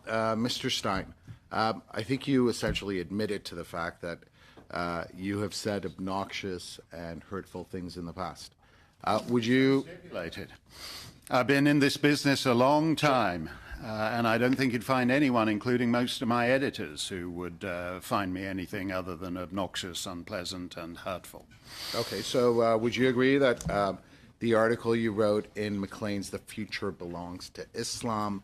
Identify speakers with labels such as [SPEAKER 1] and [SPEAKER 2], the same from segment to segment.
[SPEAKER 1] Mr. Steyn, I think you essentially admitted to the fact that you have said obnoxious and hurtful things in the past. Would you...
[SPEAKER 2] I've been in this business a long time, and I don't think you'd find anyone, including most of my editors, who would find me anything other than obnoxious, unpleasant, and hurtful.
[SPEAKER 1] Okay, so would you agree that the article you wrote in Maclean's "The Future Belongs to Islam,"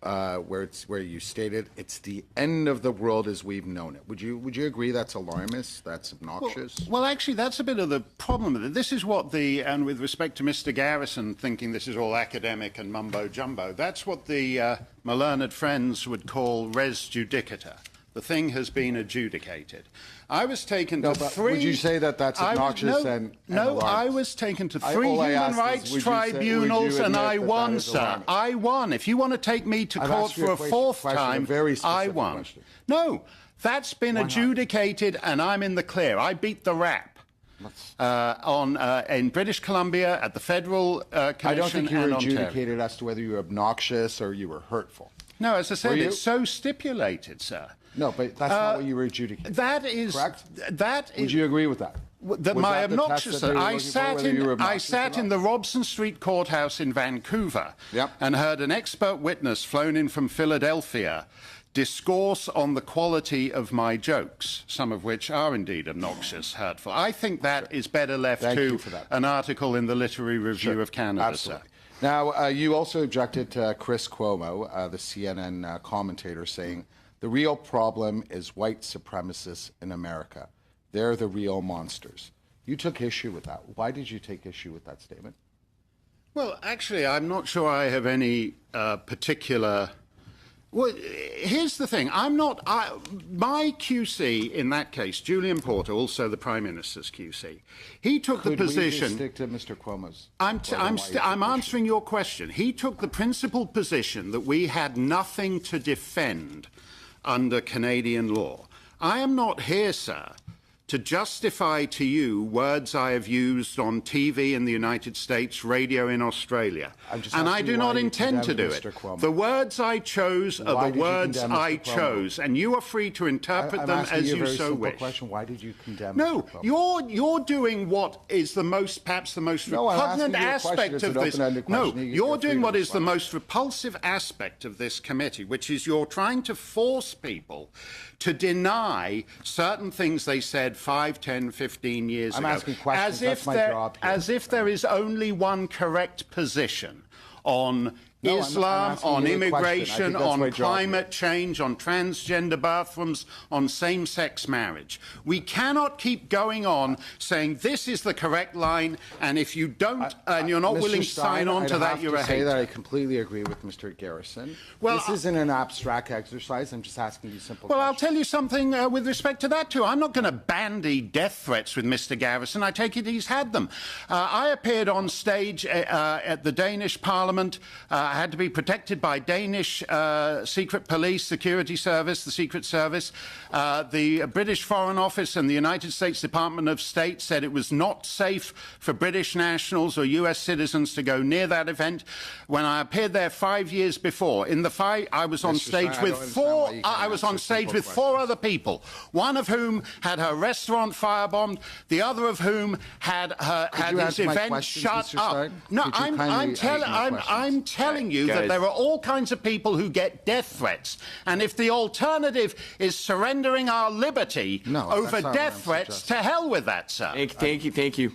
[SPEAKER 1] where you stated it's the end of the world as we've known it. Would you agree that's alarmist, that's obnoxious?
[SPEAKER 2] Well, actually, that's a bit of the problem with it. This is what and with respect to Mr. Garrison thinking this is all academic and mumbo-jumbo, that's what the my learned friends would call res judicata. The thing has been adjudicated. I was taken to three...
[SPEAKER 1] Would you say that that's obnoxious and
[SPEAKER 2] No, I was taken to three human rights tribunals and I won, sir. I won. If you want to take me to court for a fourth time, I won. No, that's been adjudicated and I'm in the clear. I beat the rap. In British Columbia, at the Federal Commission.
[SPEAKER 1] I don't think you were adjudicated as to whether you were obnoxious or you were hurtful.
[SPEAKER 2] No, as I said, it's so stipulated, sir.
[SPEAKER 1] No, but that's not what you were adjudicated.
[SPEAKER 2] That is
[SPEAKER 1] correct.
[SPEAKER 2] That is.
[SPEAKER 1] Would you agree with that?
[SPEAKER 2] My obnoxious. I sat in the Robson Street Courthouse in Vancouver and heard an expert witness flown in from Philadelphia discourse on the quality of my jokes, some of which are indeed obnoxious, hurtful. I think that is better left to an article in the Literary Review of Canada,
[SPEAKER 1] Absolutely.
[SPEAKER 2] sir.
[SPEAKER 1] Now, you also objected to Chris Cuomo, the CNN commentator, saying the real problem is white supremacists in America. They're the real monsters. You took issue with that. Why did you take issue with that statement?
[SPEAKER 2] Well, actually, I'm not sure I have any particular... Well, here's the thing. My QC in that case, Julian Porter, also the Prime Minister's QC, he took the position...
[SPEAKER 1] Could we just stick to Mr. Cuomo's...
[SPEAKER 2] I'm answering your question. He took the principled position that we had nothing to defend under Canadian law. I am not here, sir, to justify to you words I have used on TV in the United States, radio in Australia. And I do not intend to do it. The words I chose are the words I chose, and you are free to interpret them as you so wish.
[SPEAKER 1] Question. Why did you condemn
[SPEAKER 2] No, you're doing what is perhaps the most repugnant aspect of this. No, you're doing what is the most repulsive aspect of this committee, which is you're trying to force people to deny certain things they said 5, 10, 15 years ago.
[SPEAKER 1] I'm asking questions. That's my job here.
[SPEAKER 2] As if there is only one correct position on Islam, on immigration, on climate change, on transgender bathrooms, on same-sex marriage. We cannot keep going on saying this is the correct line, and if you don't, and you're not willing to sign on to that, you're a hater.
[SPEAKER 1] I have to say that I completely agree with Mr. Garrison. Well, this isn't an abstract exercise. I'm just asking you simple questions.
[SPEAKER 2] Well, I'll tell you something with respect to that, too. I'm not going to bandy death threats with Mr. Garrison. I take it he's had them. I appeared on stage at the Danish Parliament. I had to be protected by Danish secret police, security service, the Secret Service. The British Foreign Office and the United States Department of State said it was not safe for British nationals or US citizens to go near that event. When I appeared there 5 years before, I was on stage with four other people, one of whom had her restaurant firebombed, the other of whom had his event shut up. No, I'm telling you that there are all kinds of people who get death threats, and if the alternative is surrendering our liberty over death threats, to hell with that, sir.
[SPEAKER 3] Thank you.